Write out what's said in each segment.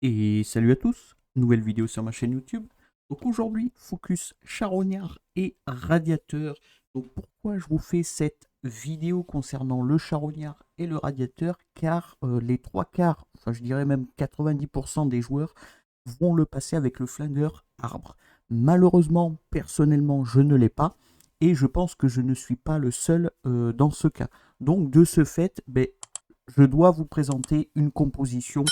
Et salut à tous, nouvelle vidéo sur ma chaîne YouTube. Donc aujourd'hui, focus charognard et radiateur. Donc pourquoi je vous fais cette vidéo concernant le charognard et le radiateur? Car les trois quarts, enfin je dirais même 90% des joueurs vont le passer avec le flingueur arbre. Malheureusement, personnellement, je ne l'ai pas. Et je pense que je ne suis pas le seul dans ce cas. Donc de ce fait, je dois vous présenter une composition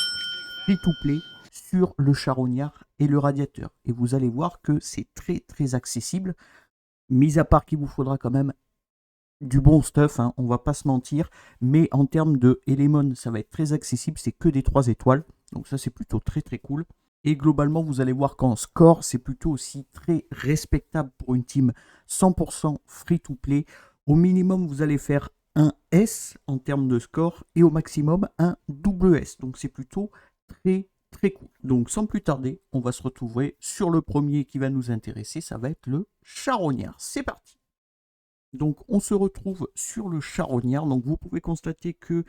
free-to-play sur le charognard et le radiateur. Et vous allez voir que c'est très accessible, mis à part qu'il vous faudra quand même du bon stuff, hein, on va pas se mentir, mais en termes de Elemon, ça va être très accessible, c'est que des 3 étoiles, donc ça c'est plutôt très cool. Et globalement, vous allez voir qu'en score, c'est plutôt aussi très respectable pour une team 100% free-to-play. Au minimum, vous allez faire un S en termes de score et au maximum un double S. Donc c'est plutôt très cool. Donc sans plus tarder, on va se retrouver sur le premier qui va nous intéresser, ça va être le charognard. C'est parti. Donc on se retrouve sur le charognard. Donc vous pouvez constater que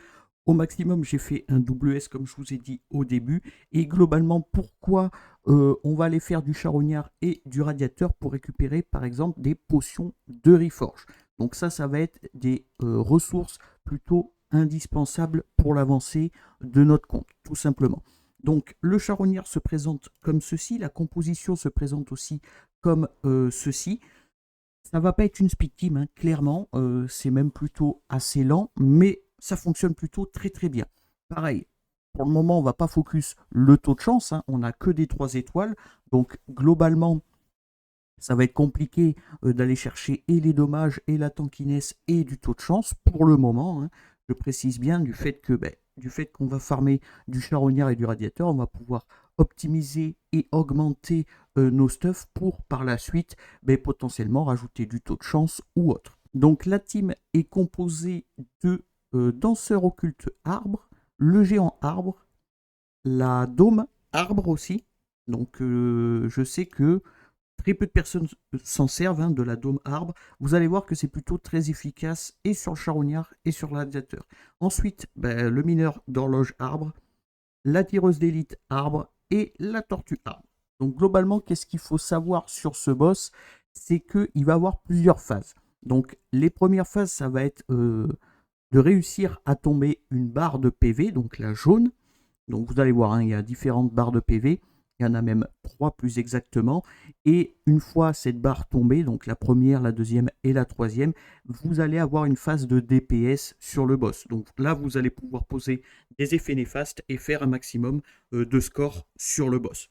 au maximum j'ai fait un double S comme je vous ai dit au début. Et globalement pourquoi on va aller faire du charognard et du radiateur pour récupérer par exemple des potions de Reforge. Donc ça va être des ressources plutôt indispensables pour l'avancée de notre compte, tout simplement. Donc le charognard se présente comme ceci, la composition se présente aussi comme ceci. Ça va pas être une speed team, hein, clairement. C'est même plutôt assez lent, mais ça fonctionne plutôt très bien. Pareil, pour le moment, on va pas focus le taux de chance. Hein, on n'a que des 3 étoiles. Donc, globalement, ça va être compliqué d'aller chercher et les dommages, et la tankiness, et du taux de chance pour le moment. Hein. Je précise bien du fait que du fait qu'on va farmer du charognard et du radiateur, on va pouvoir optimiser et augmenter nos stuffs pour par la suite potentiellement rajouter du taux de chance ou autre. Donc la team est composée de danseurs occultes arbre, le géant arbre, la dôme arbre aussi. Donc je sais que très peu de personnes s'en servent, hein, de la dôme arbre. Vous allez voir que c'est plutôt très efficace et sur le charognard et sur le radiateur. Ensuite, le mineur d'horloge arbre, la tireuse d'élite arbre et la tortue arbre. Donc globalement, qu'est-ce qu'il faut savoir sur ce boss? C'est qu'il va avoir plusieurs phases. Donc les premières phases, ça va être de réussir à tomber une barre de PV, donc la jaune. Donc vous allez voir, hein, il y a différentes barres de PV. Il y en a même 3 plus exactement. Et une fois cette barre tombée, donc la première, la deuxième et la troisième, vous allez avoir une phase de DPS sur le boss. Donc là, vous allez pouvoir poser des effets néfastes et faire un maximum de score sur le boss.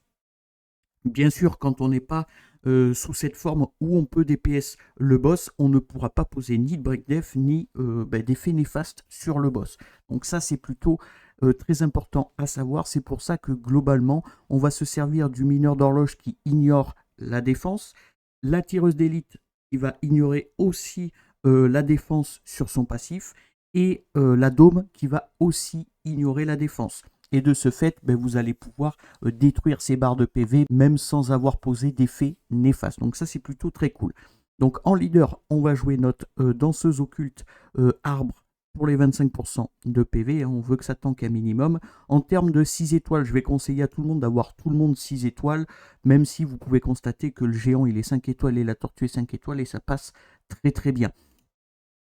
Bien sûr, quand on n'est pas sous cette forme où on peut DPS le boss, on ne pourra pas poser ni de break def ni d'effets néfastes sur le boss. Donc ça, c'est plutôt très important à savoir. C'est pour ça que globalement, on va se servir du mineur d'horloge qui ignore la défense, la tireuse d'élite qui va ignorer aussi la défense sur son passif, et la dôme qui va aussi ignorer la défense. Et de ce fait, vous allez pouvoir détruire ces barres de PV même sans avoir posé d'effet néfaste. Donc ça, c'est plutôt très cool. Donc en leader, on va jouer notre danseuse occulte arbre pour les 25% de PV. Hein, on veut que ça tanque un minimum. En termes de 6 étoiles, je vais conseiller à tout le monde d'avoir tout le monde 6 étoiles, même si vous pouvez constater que le géant, il est 5 étoiles et la tortue est 5 étoiles et ça passe très bien.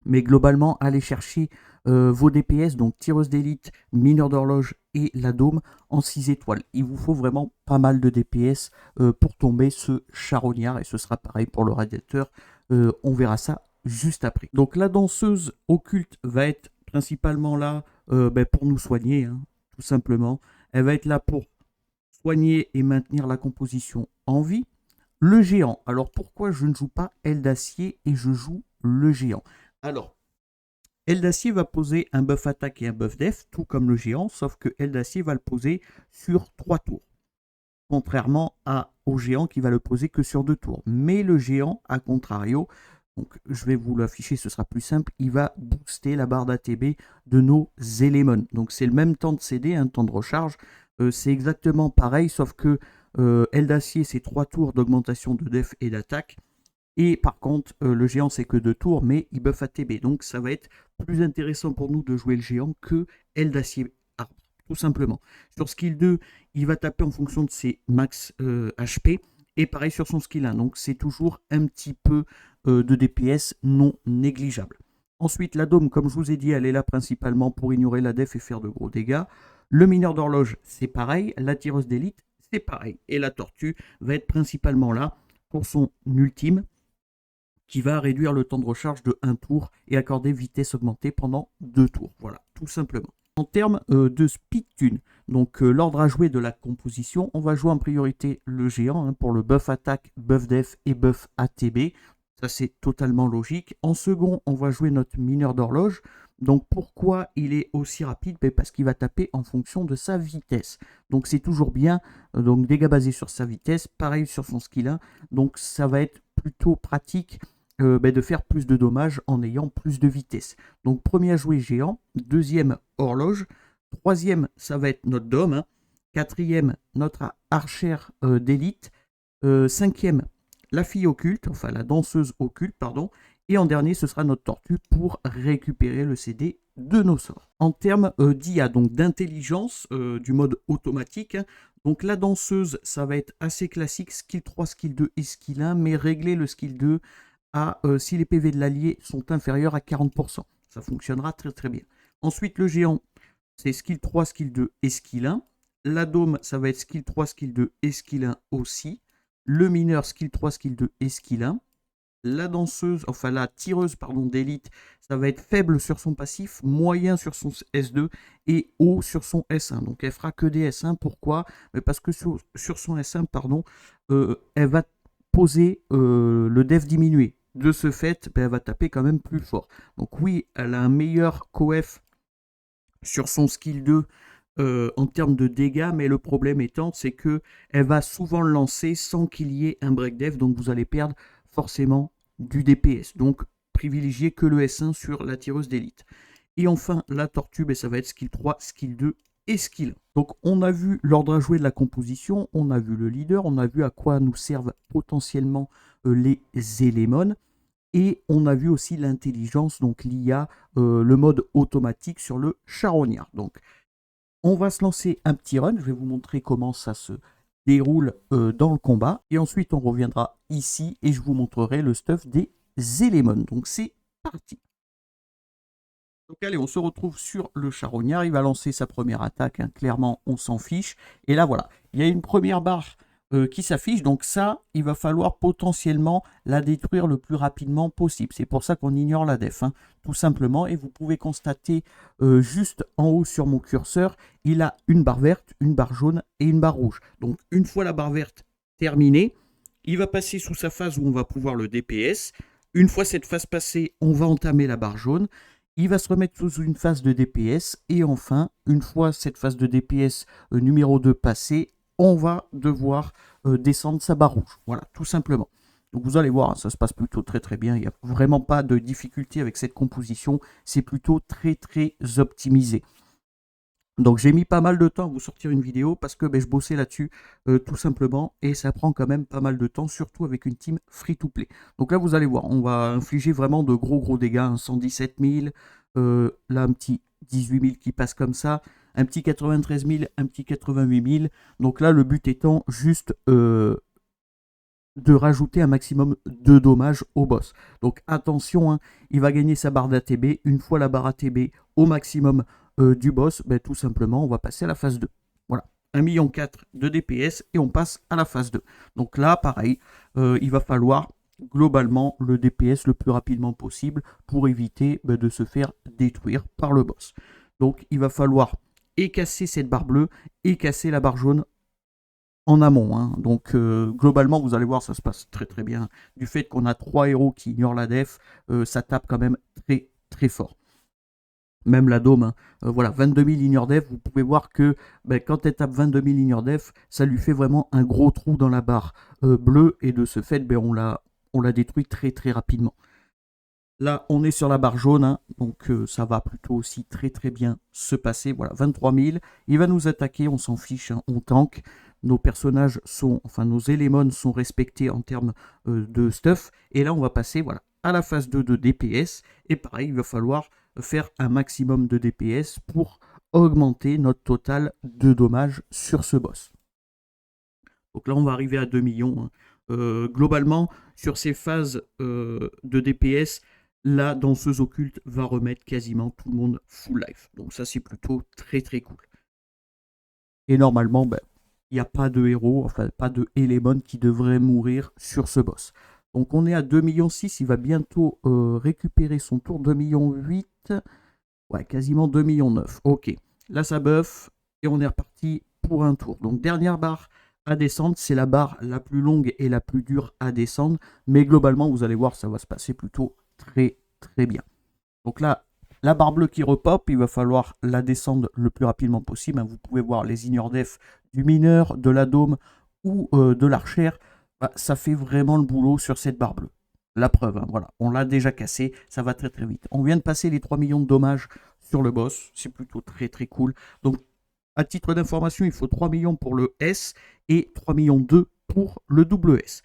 Mais globalement, allez chercher vos DPS, donc tireuse d'élite, mineur d'horloge et la dôme en 6 étoiles. Il vous faut vraiment pas mal de DPS pour tomber ce charognard, et ce sera pareil pour le radiateur. On verra ça juste après. Donc la danseuse occulte va être principalement là pour nous soigner, hein, tout simplement. Elle va être là pour soigner et maintenir la composition en vie. Le géant, alors pourquoi je ne joue pas aile d'acier et je joue le géant? Alors, aile d'acier va poser un buff attaque et un buff def, tout comme le géant, sauf que aile d'acier va le poser sur 3 tours. Contrairement au géant qui va le poser que sur 2 tours. Mais le géant, à contrario, donc je vais vous l'afficher, ce sera plus simple, il va booster la barre d'ATB de nos éléments. Donc c'est le même temps de CD, un temps de recharge. C'est exactement pareil, sauf que aile d'acier, c'est 3 tours d'augmentation de def et d'attaque. Et par contre, le géant, c'est que 2 tours, mais il buff ATB. Donc ça va être plus intéressant pour nous de jouer le géant que aile d'acier arbre. tout simplement. Sur skill 2, il va taper en fonction de ses max HP, et pareil sur son skill 1. Donc c'est toujours un petit peu de DPS non négligeable. Ensuite, la dôme, comme je vous ai dit, elle est là principalement pour ignorer la def et faire de gros dégâts. Le mineur d'horloge, c'est pareil. La tireuse d'élite, c'est pareil. Et la tortue va être principalement là pour son ultime, qui va réduire le temps de recharge de 1 tour et accorder vitesse augmentée pendant 2 tours. Voilà, tout simplement. En termes de speed tune, donc l'ordre à jouer de la composition, on va jouer en priorité le géant pour le buff attaque, buff def et buff ATB. Ça, c'est totalement logique. En second, on va jouer notre mineur d'horloge. Donc, pourquoi il est aussi rapide? Parce qu'il va taper en fonction de sa vitesse. Donc, c'est toujours bien. Donc, dégâts basés sur sa vitesse. Pareil sur son skill 1. Donc, ça va être plutôt pratique de faire plus de dommages en ayant plus de vitesse. Donc, premier à jouer géant. Deuxième, horloge. Troisième, ça va être notre dôme. Quatrième, notre archère d'élite. Cinquième, la fille occulte, enfin la danseuse occulte, pardon. Et en dernier, ce sera notre tortue pour récupérer le CD de nos sorts. En termes d'IA, donc d'intelligence, du mode automatique, donc la danseuse, ça va être assez classique, skill 3, skill 2 et skill 1, mais régler le skill 2 à si les PV de l'allié sont inférieurs à 40%. Ça fonctionnera très très bien. Ensuite, le géant, c'est skill 3, skill 2 et skill 1. La dôme, ça va être skill 3, skill 2 et skill 1 aussi. Le mineur, skill 3, skill 2 et skill 1. La danseuse, enfin la tireuse pardon, d'élite, ça va être faible sur son passif, moyen sur son S2 et haut sur son S1. Donc elle fera que des S1. Pourquoi? Parce que sur son S1, pardon, elle va poser le def diminué. De ce fait, elle va taper quand même plus fort. Donc oui, elle a un meilleur coef sur son skill 2 en termes de dégâts, mais le problème étant, c'est que elle va souvent le lancer sans qu'il y ait un break def, donc vous allez perdre forcément du DPS. Donc privilégiez que le S1 sur la tireuse d'élite. Et enfin, la tortue, ça va être skill 3, skill 2 et skill 1. Donc on a vu l'ordre à jouer de la composition, on a vu le leader, on a vu à quoi nous servent potentiellement les élémons. Et on a vu aussi l'intelligence, donc l'IA, le mode automatique sur le charognard. Donc on va se lancer un petit run, je vais vous montrer comment ça se déroule dans le combat. Et ensuite, on reviendra ici et je vous montrerai le stuff des élémons. Donc, c'est parti. Donc, allez, on se retrouve sur le charognard. Il va lancer sa première attaque. Clairement, on s'en fiche. Et là, voilà, il y a une première barre qui s'affiche. Donc, ça, il va falloir potentiellement la détruire le plus rapidement possible. C'est pour ça qu'on ignore la def, tout simplement. Et vous pouvez constater juste en haut sur mon curseur, il a une barre verte, une barre jaune et une barre rouge. Donc, une fois la barre verte terminée, il va passer sous sa phase où on va pouvoir le DPS. Une fois cette phase passée, on va entamer la barre jaune. Il va se remettre sous une phase de DPS. Et enfin, une fois cette phase de DPS numéro 2 passée, on va devoir descendre sa barre rouge. Voilà, tout simplement. Donc vous allez voir, ça se passe plutôt très très bien. Il n'y a vraiment pas de difficulté avec cette composition. C'est plutôt très très optimisé. Donc j'ai mis pas mal de temps à vous sortir une vidéo parce que je bossais là-dessus tout simplement. Et ça prend quand même pas mal de temps, surtout avec une team free-to-play. Donc là vous allez voir, on va infliger vraiment de gros dégâts. 117 000, là un petit 18 000 qui passe comme ça. Un petit 93 000, un petit 88 000. Donc là, le but étant juste de rajouter un maximum de dommages au boss. Donc attention, il va gagner sa barre d'ATB. Une fois la barre ATB au maximum du boss, tout simplement, on va passer à la phase 2. Voilà, 1,4 million de DPS et on passe à la phase 2. Donc là, pareil, il va falloir globalement le DPS le plus rapidement possible pour éviter de se faire détruire par le boss. Donc il va falloir et casser cette barre bleue et casser la barre jaune en amont. Donc globalement, vous allez voir, ça se passe très très bien. Du fait qu'on a 3 héros qui ignorent la def, ça tape quand même très très fort. Même la dôme, voilà, 22 000 ignore def, vous pouvez voir que quand elle tape 22 000 ignore def, ça lui fait vraiment un gros trou dans la barre bleue, et de ce fait, on la détruit très très rapidement. Là, on est sur la barre jaune, donc ça va plutôt aussi très très bien se passer. Voilà, 23 000. Il va nous attaquer, on s'en fiche, on tank. Nos personnages sont, enfin nos élémons sont respectés en termes de stuff. Et là, on va passer voilà, à la phase 2 de DPS. Et pareil, il va falloir faire un maximum de DPS pour augmenter notre total de dommages sur ce boss. Donc là, on va arriver à 2 millions. Hein. Globalement, sur ces phases de DPS, la danseuse occulte va remettre quasiment tout le monde full life. Donc ça, c'est plutôt très très cool. Et normalement, ben, il n'y a pas de héros, enfin pas de Elémon qui devrait mourir sur ce boss. Donc on est à 2,6 millions, il va bientôt récupérer son tour, 2,8 millions. Ouais, quasiment 2,9 millions. Ok, là ça buff et on est reparti pour un tour. Donc dernière barre à descendre, c'est la barre la plus longue et la plus dure à descendre. Mais globalement, vous allez voir, ça va se passer plutôt très très bien. Donc là, la barre bleue qui repop, il va falloir la descendre le plus rapidement possible. Vous pouvez voir les ignore def du mineur, de la dôme ou de l'archère. Bah, ça fait vraiment le boulot sur cette barre bleue. La preuve, hein, voilà, on l'a déjà cassé, ça va très très vite. On vient de passer les 3 millions de dommages sur le boss, c'est plutôt très très cool. Donc, à titre d'information, il faut 3 millions pour le S et 3 millions 2 pour le double S.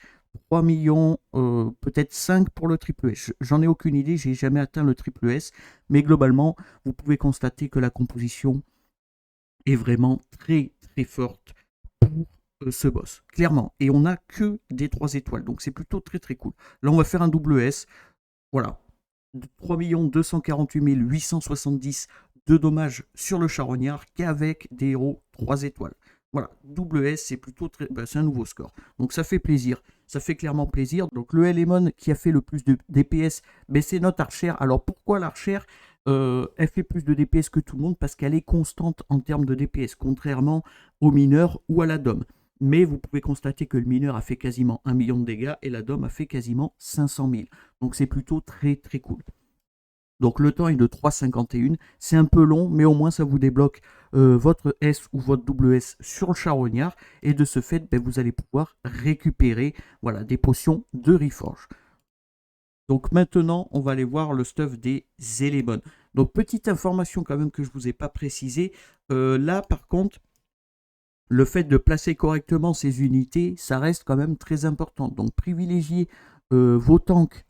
3 millions, peut-être 5 pour le triple S. J'en ai aucune idée, j'ai jamais atteint le triple S, mais globalement, vous pouvez constater que la composition est vraiment très très forte pour ce boss, clairement. Et on n'a que des 3 étoiles, donc c'est plutôt très très cool. Là, on va faire un double S, voilà, 3 248 870 de dommages sur le charognard qu'avec des héros 3 étoiles. Voilà, double S, c'est plutôt très, c'est un nouveau score. Donc ça fait plaisir, ça fait clairement plaisir. Donc le Elémon qui a fait le plus de DPS, c'est notre archère. Alors pourquoi l'archère elle fait plus de DPS que tout le monde? Parce qu'elle est constante en termes de DPS, contrairement au mineur ou à la dôme. Mais vous pouvez constater que le mineur a fait quasiment 1 million de dégâts et la dôme a fait quasiment 500 000. Donc c'est plutôt très très cool. Donc le temps est de 3,51. C'est un peu long, mais au moins ça vous débloque votre S ou votre double S sur le charognard. Et de ce fait, vous allez pouvoir récupérer voilà, des potions de Reforge. Donc maintenant, on va aller voir le stuff des Elémon. Donc petite information quand même que je ne vous ai pas précisé. Là par contre, le fait de placer correctement ces unités, ça reste quand même très important. Donc privilégiez vos tanks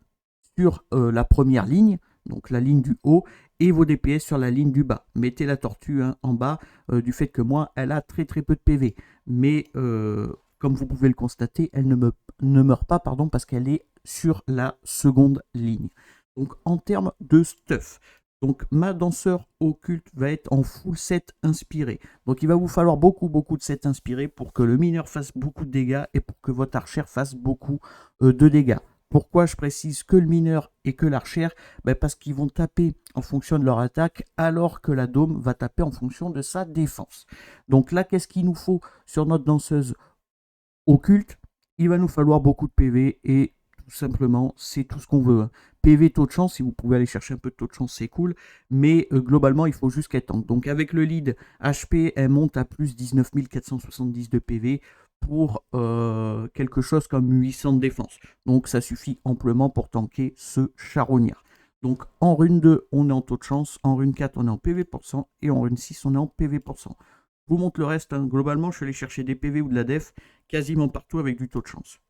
sur la première ligne, donc la ligne du haut, et vos DPS sur la ligne du bas. Mettez la tortue en bas, du fait que moi, elle a très très peu de PV. Mais comme vous pouvez le constater, elle ne meurt pas parce qu'elle est sur la seconde ligne. Donc en termes de stuff, donc ma danseur occulte va être en full set inspiré. Donc il va vous falloir beaucoup de sets inspirés pour que le mineur fasse beaucoup de dégâts et pour que votre archère fasse beaucoup de dégâts. Pourquoi je précise que le mineur et que l'archère? Parce qu'ils vont taper en fonction de leur attaque, alors que la dôme va taper en fonction de sa défense. Donc là, qu'est-ce qu'il nous faut sur notre danseuse occulte? Il va nous falloir beaucoup de PV et tout simplement, c'est tout ce qu'on veut. Hein. PV, taux de chance, si vous pouvez aller chercher un peu de taux de chance, c'est cool. Mais globalement, il faut juste qu'elle tank. Donc avec le lead HP, elle monte à plus 19 470 de PV pour quelque chose comme 800 de défense. Donc ça suffit amplement pour tanker ce charognard. Donc en rune 2, on est en taux de chance, en rune 4, on est en PV%, et en rune 6, on est en PV%. Je vous montre le reste, hein. Globalement, je suis allé chercher des PV ou de la def quasiment partout avec du taux de chance.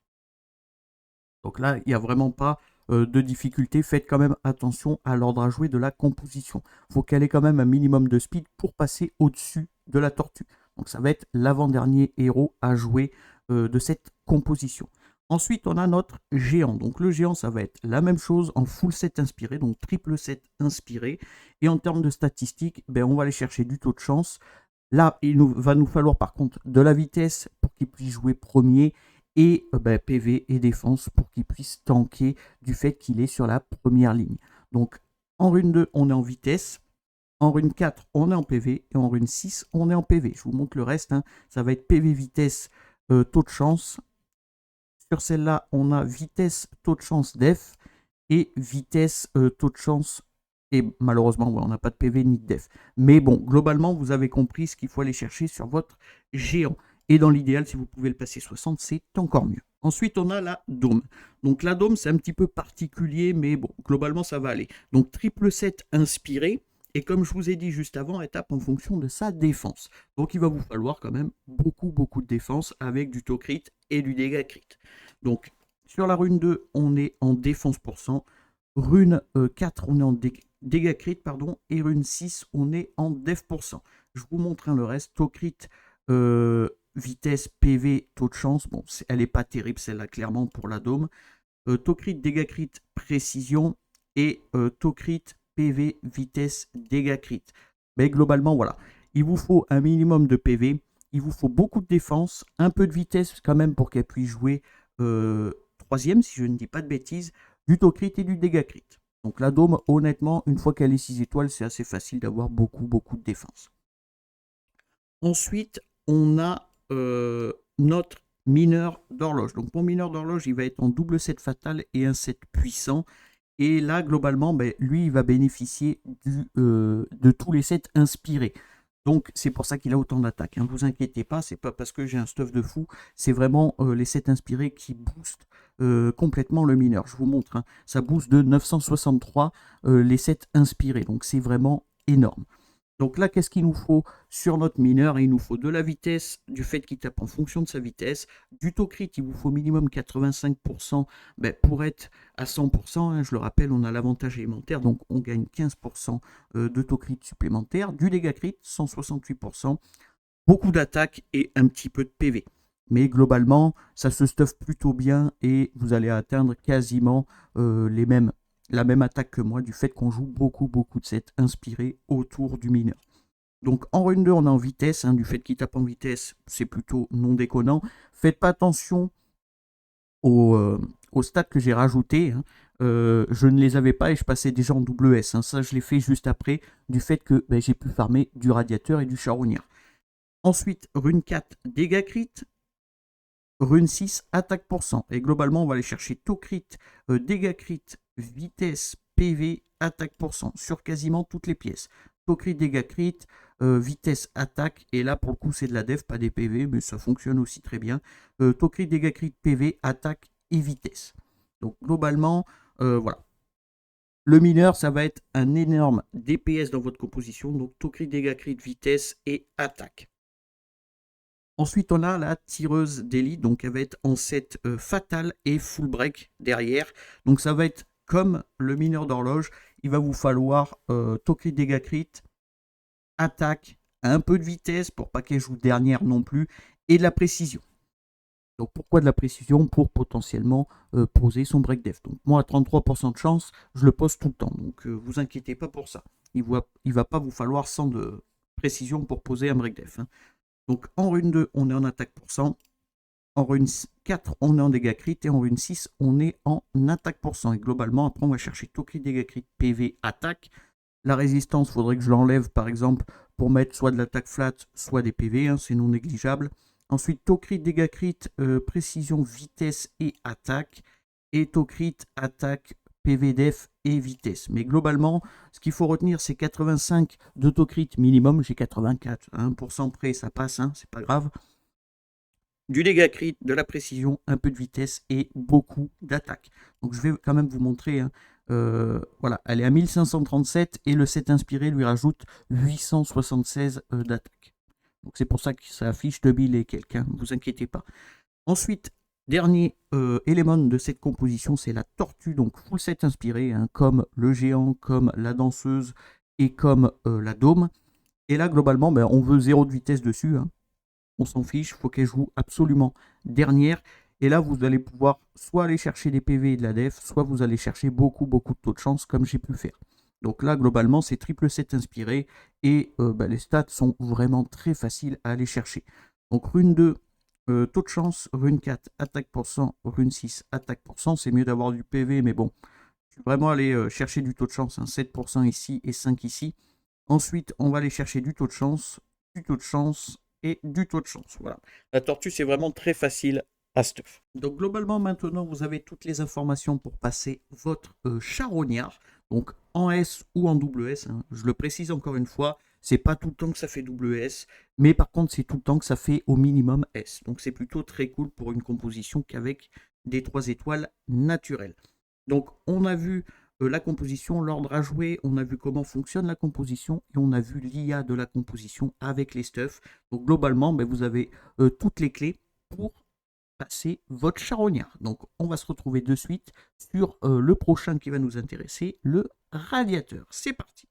Donc là, il n'y a vraiment pas de difficulté. Faites quand même attention à l'ordre à jouer de la composition. Il faut qu'elle ait quand même un minimum de speed pour passer au-dessus de la tortue. Donc ça va être l'avant-dernier héros à jouer de cette composition. Ensuite, on a notre géant. Donc le géant, ça va être la même chose en full set inspiré, donc triple set inspiré. Et en termes de statistiques, on va aller chercher du taux de chance. Là, va nous falloir par contre de la vitesse pour qu'il puisse jouer premier et PV et défense pour qu'il puisse tanker du fait qu'il est sur la première ligne. Donc en rune 2, on est en vitesse. En rune 4, on est en PV. Et en rune 6, on est en PV. Je vous montre le reste. Hein. Ça va être PV, vitesse, taux de chance. Sur celle-là, on a vitesse, taux de chance, def. Et vitesse, taux de chance. Et malheureusement, on n'a pas de PV ni de def. Mais bon, globalement, vous avez compris ce qu'il faut aller chercher sur votre géant. Et dans l'idéal, si vous pouvez le passer 60, c'est encore mieux. Ensuite, on a la dôme. Donc la dôme, c'est un petit peu particulier, mais bon, globalement, ça va aller. Donc triple set inspiré. Et comme je vous ai dit juste avant, elle tape en fonction de sa défense. Donc il va vous falloir quand même beaucoup de défense avec du taux crit et du dégât crit. Donc sur la rune 2, on est en défense %. Rune 4, on est dégâts crit, pardon, et rune 6, on est en dev%. Je vous montre le reste. Taux crit, vitesse, PV, taux de chance. Bon, elle n'est pas terrible celle-là, clairement, pour la dôme. Taux crit, dégâts crit, précision et taux crit, PV, vitesse, dégâts crit. Mais globalement, voilà. Il vous faut un minimum de PV. Il vous faut beaucoup de défense, un peu de vitesse quand même pour qu'elle puisse jouer troisième, si je ne dis pas de bêtises, du taux crit et du dégâts crit. Donc la dôme, honnêtement, une fois qu'elle est 6 étoiles, c'est assez facile d'avoir beaucoup de défense. Ensuite, on a notre mineur d'horloge. Donc mon mineur d'horloge, il va être en double 7 fatal et un 7 puissant. Et là, globalement, lui, il va bénéficier de tous les 7 inspirés. Donc c'est pour ça qu'il a autant d'attaques. Ne vous inquiétez pas, c'est pas parce que j'ai un stuff de fou, c'est vraiment les 7 inspirés qui boostent complètement le mineur. Je vous montre, ça booste de 963 les 7 inspirés. Donc c'est vraiment énorme. Donc là, qu'est-ce qu'il nous faut sur notre mineur? Il nous faut de la vitesse, du fait qu'il tape en fonction de sa vitesse, du taux crit, il vous faut minimum 85% pour être à 100%. Je le rappelle, on a l'avantage élémentaire, donc on gagne 15% de taux crit supplémentaire, du dégât crit, 168%, beaucoup d'attaques et un petit peu de PV. Mais globalement, ça se stuff plutôt bien et vous allez atteindre quasiment la même attaque que moi, du fait qu'on joue beaucoup de sets inspirés autour du mineur. Donc en rune 2, on est en vitesse, du fait qu'il tape en vitesse, c'est plutôt non déconnant. Faites pas attention aux stats que j'ai rajoutés. Je ne les avais pas et je passais déjà en WS. Ça, je l'ai fait juste après, du fait que j'ai pu farmer du radiateur et du charognard. Ensuite, rune 4, dégâts crit. Rune 6, attaque %. Et globalement, on va aller chercher taux crit, dégâts crit, vitesse, PV, attaque % sur quasiment toutes les pièces. Taux crit, dégâts crit, vitesse, attaque. Et là, pour le coup, c'est de la def, pas des PV, mais ça fonctionne aussi très bien. Taux crit, dégâts crit, PV, attaque et vitesse. Donc globalement, voilà. Le mineur, ça va être un énorme DPS dans votre composition. Donc taux crit, dégâts crit, vitesse et attaque. Ensuite, on a la tireuse d'élite, donc elle va être en set fatal et full break derrière. Donc ça va être comme le mineur d'horloge, il va vous falloir taux crit, dégâts crit, attaque, un peu de vitesse pour pas qu'elle joue dernière non plus, et de la précision. Donc pourquoi de la précision? Pour potentiellement poser son break def. Donc moi à 33% de chance, je le pose tout le temps, donc vous inquiétez pas pour ça. Il va pas vous falloir 100 de précision pour poser un break def. Donc en rune 2, on est en attaque %. En rune 4, on est en dégâts crit. Et en rune 6, on est en attaque %. Et globalement, après, on va chercher taux crit, dégâts crit, PV, attaque. La résistance, il faudrait que je l'enlève, par exemple, pour mettre soit de l'attaque flat, soit des PV. C'est non négligeable. Ensuite, taux crit, dégâts crit, précision, vitesse et attaque. Et taux crit, attaque, PV, def et vitesse. Mais globalement, ce qu'il faut retenir, c'est 85 d'autocrit minimum. J'ai 84, 1% près, ça passe, c'est pas grave. Du dégât crit, de la précision, un peu de vitesse et beaucoup d'attaque. Donc je vais quand même vous montrer. Voilà, elle est à 1537 et le set inspiré lui rajoute 876 d'attaque. Donc c'est pour ça que ça affiche 2000 et quelques, ne vous inquiétez pas. Ensuite, dernier élément de cette composition, c'est la tortue, donc full set inspiré, comme le géant, comme la danseuse et comme la dôme. Et là, globalement, on veut 0 de vitesse dessus. On s'en fiche, il faut qu'elle joue absolument dernière. Et là, vous allez pouvoir soit aller chercher des PV et de la def, soit vous allez chercher beaucoup de taux de chance, comme j'ai pu faire. Donc là, globalement, c'est triple 7 inspiré. Et les stats sont vraiment très faciles à aller chercher. Donc rune 2, taux de chance, rune 4, attaque %, rune 6, attaque %. C'est mieux d'avoir du PV, mais bon, je vais vraiment aller chercher du taux de chance, 7% ici et 5 ici. Ensuite, on va aller chercher du taux de chance et du taux de chance. Voilà. La tortue, c'est vraiment très facile à stuff. Donc globalement, maintenant, vous avez toutes les informations pour passer votre charognard. Donc en S ou en WS. Je le précise encore une fois, c'est pas tout le temps que ça fait WS, mais par contre, c'est tout le temps que ça fait au minimum S. Donc c'est plutôt très cool pour une composition qu'avec des 3 étoiles naturelles. Donc on a vu la composition, l'ordre à jouer, on a vu comment fonctionne la composition et on a vu l'IA de la composition avec les stuffs. Donc globalement, vous avez toutes les clés pour passer votre charognard. Donc on va se retrouver de suite sur le prochain qui va nous intéresser, le radiateur. C'est parti.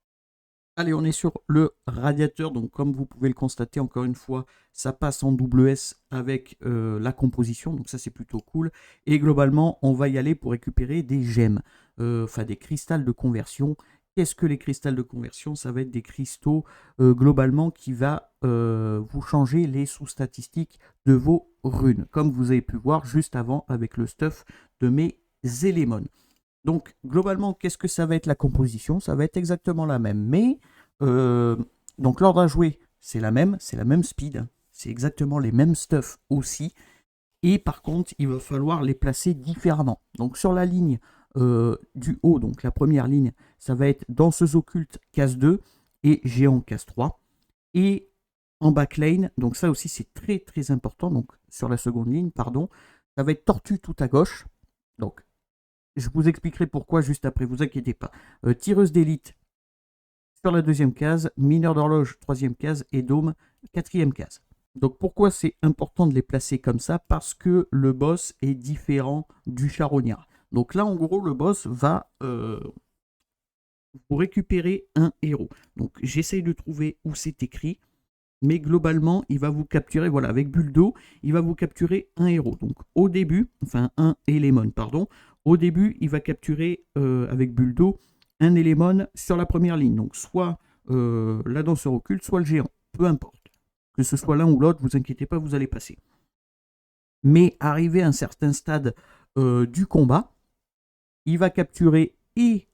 Allez, on est sur le radiateur, donc comme vous pouvez le constater, encore une fois, ça passe en double S avec la composition, donc ça c'est plutôt cool. Et globalement, on va y aller pour récupérer des gemmes, enfin des cristals de conversion. Qu'est-ce que les cristals de conversion? Ça va être des cristaux globalement qui va vous changer les sous-statistiques de vos runes, comme vous avez pu voir juste avant avec le stuff de mes éléments. Donc, globalement, qu'est-ce que ça va être la composition? Ça va être exactement la même. Mais, donc l'ordre à jouer, c'est la même speed. C'est exactement les mêmes stuff aussi. Et par contre, il va falloir les placer différemment. Donc, sur la ligne du haut, donc la première ligne, ça va être danseuse occulte case 2 et géant case 3. Et en backlane, donc ça aussi, c'est très très important. Donc, sur la seconde ligne, pardon, ça va être tortue tout à gauche. Donc, je vous expliquerai pourquoi juste après, vous inquiétez pas. Tireuse d'élite sur la deuxième case, mineur d'horloge troisième case et dôme quatrième case. Donc pourquoi c'est important de les placer comme ça? Parce que le boss est différent du charognard. Donc là en gros le boss va vous récupérer un héros. Donc j'essaye de trouver où c'est écrit. Mais globalement, il va vous capturer, voilà, avec Buldo, il va vous capturer un héros. Donc au début, enfin un élément, pardon, au début, il va capturer avec Buldo un élément sur la première ligne. Donc soit la danseur occulte, soit le géant, peu importe. Que ce soit l'un ou l'autre, vous inquiétez pas, vous allez passer. Mais arrivé à un certain stade du combat, il va capturer et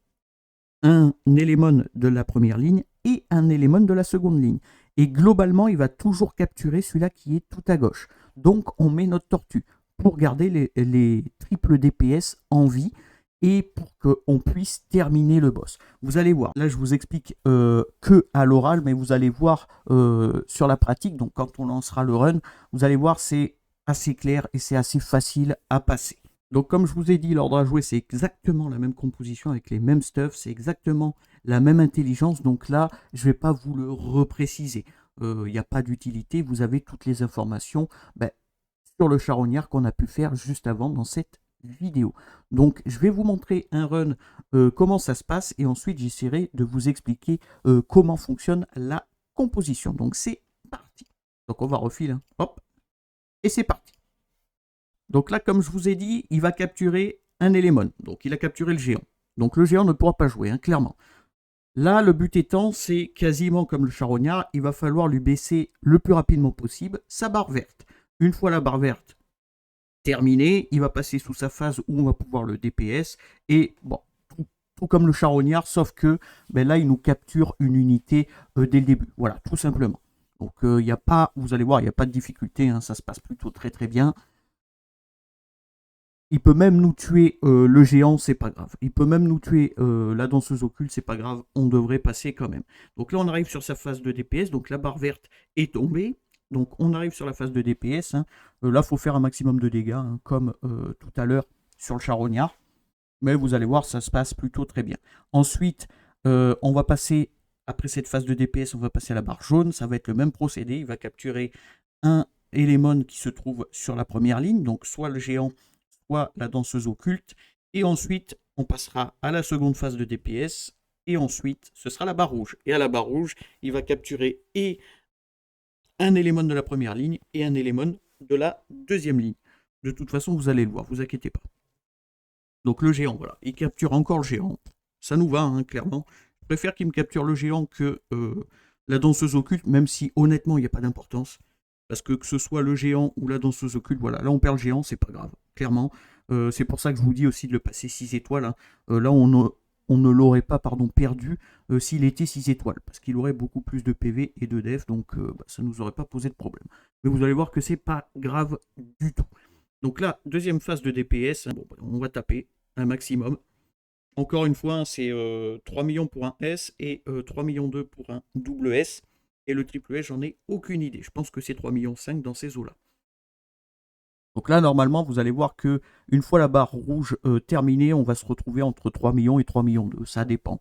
un élément de la première ligne et un élément de la seconde ligne. Et globalement, il va toujours capturer celui-là qui est tout à gauche. Donc, on met notre tortue pour garder les triples DPS en vie et pour qu'on puisse terminer le boss. Vous allez voir, là je vous explique que à l'oral, mais vous allez voir sur la pratique, donc quand on lancera le run, vous allez voir c'est assez clair et c'est assez facile à passer. Donc comme je vous ai dit, l'ordre à jouer, c'est exactement la même composition avec les mêmes stuff, c'est exactement la même intelligence. Donc là, je ne vais pas vous le repréciser. Il n'y a pas d'utilité, vous avez toutes les informations sur le charognard qu'on a pu faire juste avant dans cette vidéo. Donc je vais vous montrer un run, comment ça se passe, et ensuite j'essaierai de vous expliquer comment fonctionne la composition. Donc c'est parti. Donc on va refiler, hein. Hop, et c'est parti. Donc là, comme je vous ai dit, il va capturer un élément. Donc il a capturé le géant. Donc le géant ne pourra pas jouer, hein, clairement. Là, le but étant, c'est quasiment comme le charognard, il va falloir lui baisser le plus rapidement possible sa barre verte. Une fois la barre verte terminée, il va passer sous sa phase où on va pouvoir le DPS. Et bon, tout comme le charognard, sauf que là, il nous capture une unité dès le début. Voilà, tout simplement. Donc il n'y a pas, vous allez voir, il n'y a pas de difficulté, hein, ça se passe plutôt très très bien. Il peut même nous tuer le géant, c'est pas grave. Il peut même nous tuer la danseuse occulte, c'est pas grave. On devrait passer quand même. Donc là, on arrive sur sa phase de DPS. Donc la barre verte est tombée. Donc on arrive sur la phase de DPS. Hein. Là, il faut faire un maximum de dégâts, hein, comme tout à l'heure sur le charognard. Mais vous allez voir, ça se passe plutôt très bien. Ensuite, on va passer, après cette phase de DPS, on va passer à la barre jaune. Ça va être le même procédé. Il va capturer un élément qui se trouve sur la première ligne. Donc soit le géant, soit la danseuse occulte, et ensuite on passera à la seconde phase de DPS, et ensuite ce sera la barre rouge. Et à la barre rouge, il va capturer et un élément de la première ligne et un élément de la deuxième ligne. De toute façon, vous allez le voir, vous inquiétez pas. Donc le géant, voilà, il capture encore le géant. Ça nous va, hein, clairement. Je préfère qu'il me capture le géant que la danseuse occulte, même si honnêtement, il n'y a pas d'importance. Parce que ce soit le géant ou la danseuse occulte, voilà, là on perd le géant, c'est pas grave, clairement. C'est pour ça que je vous dis aussi de le passer 6 étoiles. Hein. Là on ne l'aurait pas perdu s'il était 6 étoiles, parce qu'il aurait beaucoup plus de PV et de def, donc ça ne nous aurait pas posé de problème. Mais vous allez voir que c'est pas grave du tout. Donc là, deuxième phase de DPS, hein, bon, on va taper un maximum. Encore une fois, hein, c'est 3 millions pour un S et 3 millions 2 pour un double S. Et le triple S, j'en ai aucune idée. Je pense que c'est 3 millions 5 dans ces eaux-là. Donc là, normalement, vous allez voir que une fois la barre rouge terminée, on va se retrouver entre 3 millions et 3 millions 2. Ça dépend.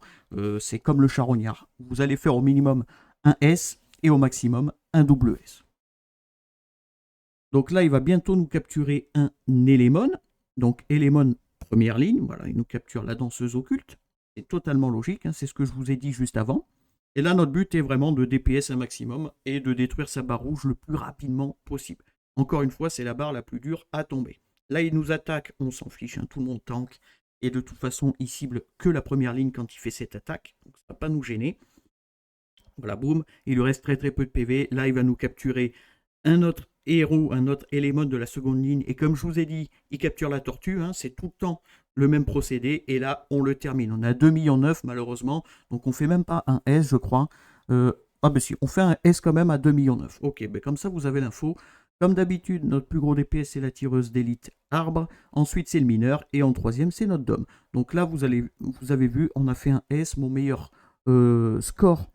C'est comme le charognard. Vous allez faire au minimum un S et au maximum un double S. Donc là, il va bientôt nous capturer un Element. Donc Element, première ligne, voilà, il nous capture la danseuse occulte. C'est totalement logique, hein, c'est ce que je vous ai dit juste avant. Et là, notre but est vraiment de DPS un maximum et de détruire sa barre rouge le plus rapidement possible. Encore une fois, c'est la barre la plus dure à tomber. Là, il nous attaque, on s'en fiche, hein, tout le monde tank. Et de toute façon, il cible que la première ligne quand il fait cette attaque. Donc ça ne va pas nous gêner. Voilà, boum. Il lui reste très peu de PV. Là, il va nous capturer un autre héros, un autre élément de la seconde ligne. Et comme je vous ai dit, il capture la tortue. Hein, c'est tout le temps le même procédé. Et là, on le termine. On a 2,9 millions malheureusement. Donc, on ne fait même pas un S, je crois. Ah ben si, on fait un S quand même à 2,9 millions. Ok, ben comme ça, vous avez l'info. Comme d'habitude, notre plus gros DPS, c'est la tireuse d'élite arbre. Ensuite, c'est le mineur. Et en troisième, c'est notre dôme. Donc là, vous avez vu, on a fait un S. Mon meilleur score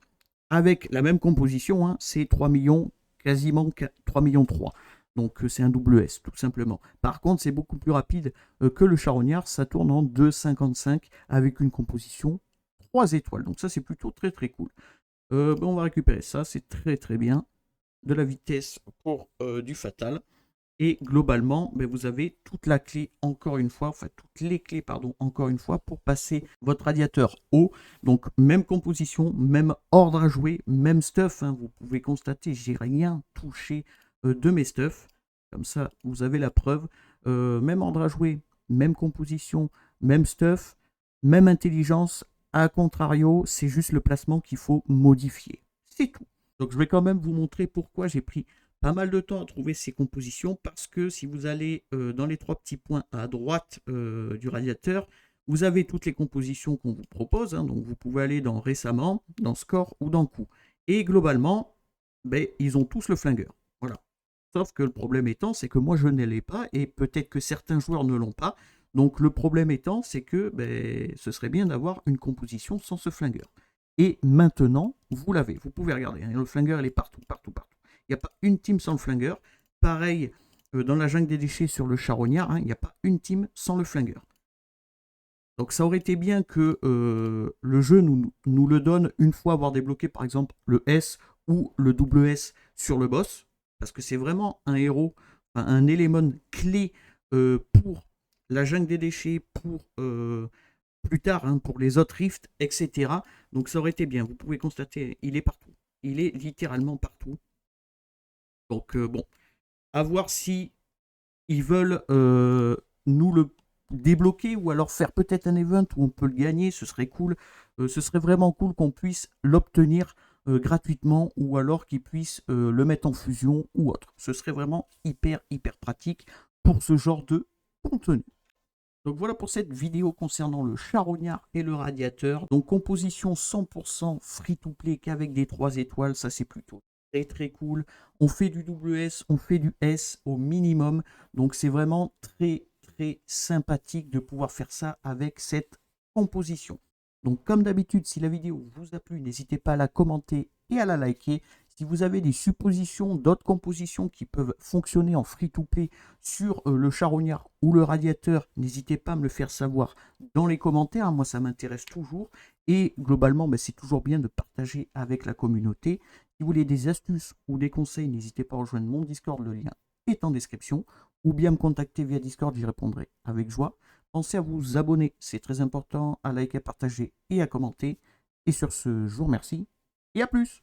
avec la même composition, hein, c'est 3 millions, quasiment 3 millions 3. Donc c'est un double S, tout simplement. Par contre, c'est beaucoup plus rapide que le charognard. Ça tourne en 2,55 avec une composition 3 étoiles. Donc ça, c'est plutôt très cool. On va récupérer ça, c'est très bien. De la vitesse pour du fatal. Et globalement, vous avez toute la clé, encore une fois, enfin toutes les clés, pardon, encore une fois, pour passer votre radiateur haut. Donc, même composition, même ordre à jouer, même stuff. Hein, vous pouvez constater, j'ai rien touché de mes stuff. Comme ça, vous avez la preuve. Même ordre à jouer, même composition, même stuff, même intelligence. A contrario, c'est juste le placement qu'il faut modifier. C'est tout. Donc, je vais quand même vous montrer pourquoi j'ai pris pas mal de temps à trouver ces compositions, parce que si vous allez dans les 3 petits points à droite du radiateur, vous avez toutes les compositions qu'on vous propose. Hein, donc vous pouvez aller dans récemment, dans score ou dans coup. Et globalement, ils ont tous le flingueur. Voilà. Sauf que le problème étant, c'est que moi je ne l'ai pas et peut-être que certains joueurs ne l'ont pas. Donc le problème étant, c'est que ce serait bien d'avoir une composition sans ce flingueur. Et maintenant, vous l'avez. Vous pouvez regarder. Hein, le flingueur, il est partout. Il n'y a pas une team sans le flingueur. Pareil, dans la jungle des déchets sur le charognard, hein, il n'y a pas une team sans le flingueur. Donc ça aurait été bien que le jeu nous le donne une fois avoir débloqué par exemple le S ou le double S sur le boss. Parce que c'est vraiment un héros, un élément clé pour la jungle des déchets, pour plus tard, hein, pour les autres rifts, etc. Donc ça aurait été bien. Vous pouvez constater, il est partout. Il est littéralement partout. Donc bon, à voir si ils veulent nous le débloquer ou alors faire peut-être un event où on peut le gagner, ce serait cool. Ce serait vraiment cool qu'on puisse l'obtenir gratuitement ou alors qu'ils puissent le mettre en fusion ou autre. Ce serait vraiment hyper pratique pour ce genre de contenu. Donc voilà pour cette vidéo concernant le charognard et le radiateur. Donc composition 100% free-to-play qu'avec des 3 étoiles, ça c'est plutôt très cool. On fait du WS, on fait du S au minimum. Donc c'est vraiment très sympathique de pouvoir faire ça avec cette composition. Donc comme d'habitude, si la vidéo vous a plu, n'hésitez pas à la commenter et à la liker. Si vous avez des suppositions, d'autres compositions qui peuvent fonctionner en free-to-play sur le charognard ou le radiateur, n'hésitez pas à me le faire savoir dans les commentaires. Moi, ça m'intéresse toujours. Et globalement, c'est toujours bien de partager avec la communauté. Si vous voulez des astuces ou des conseils, n'hésitez pas à rejoindre mon Discord. Le lien est en description. Ou bien me contacter via Discord, j'y répondrai avec joie. Pensez à vous abonner, c'est très important, à liker, à partager et à commenter. Et sur ce, je vous remercie et à plus!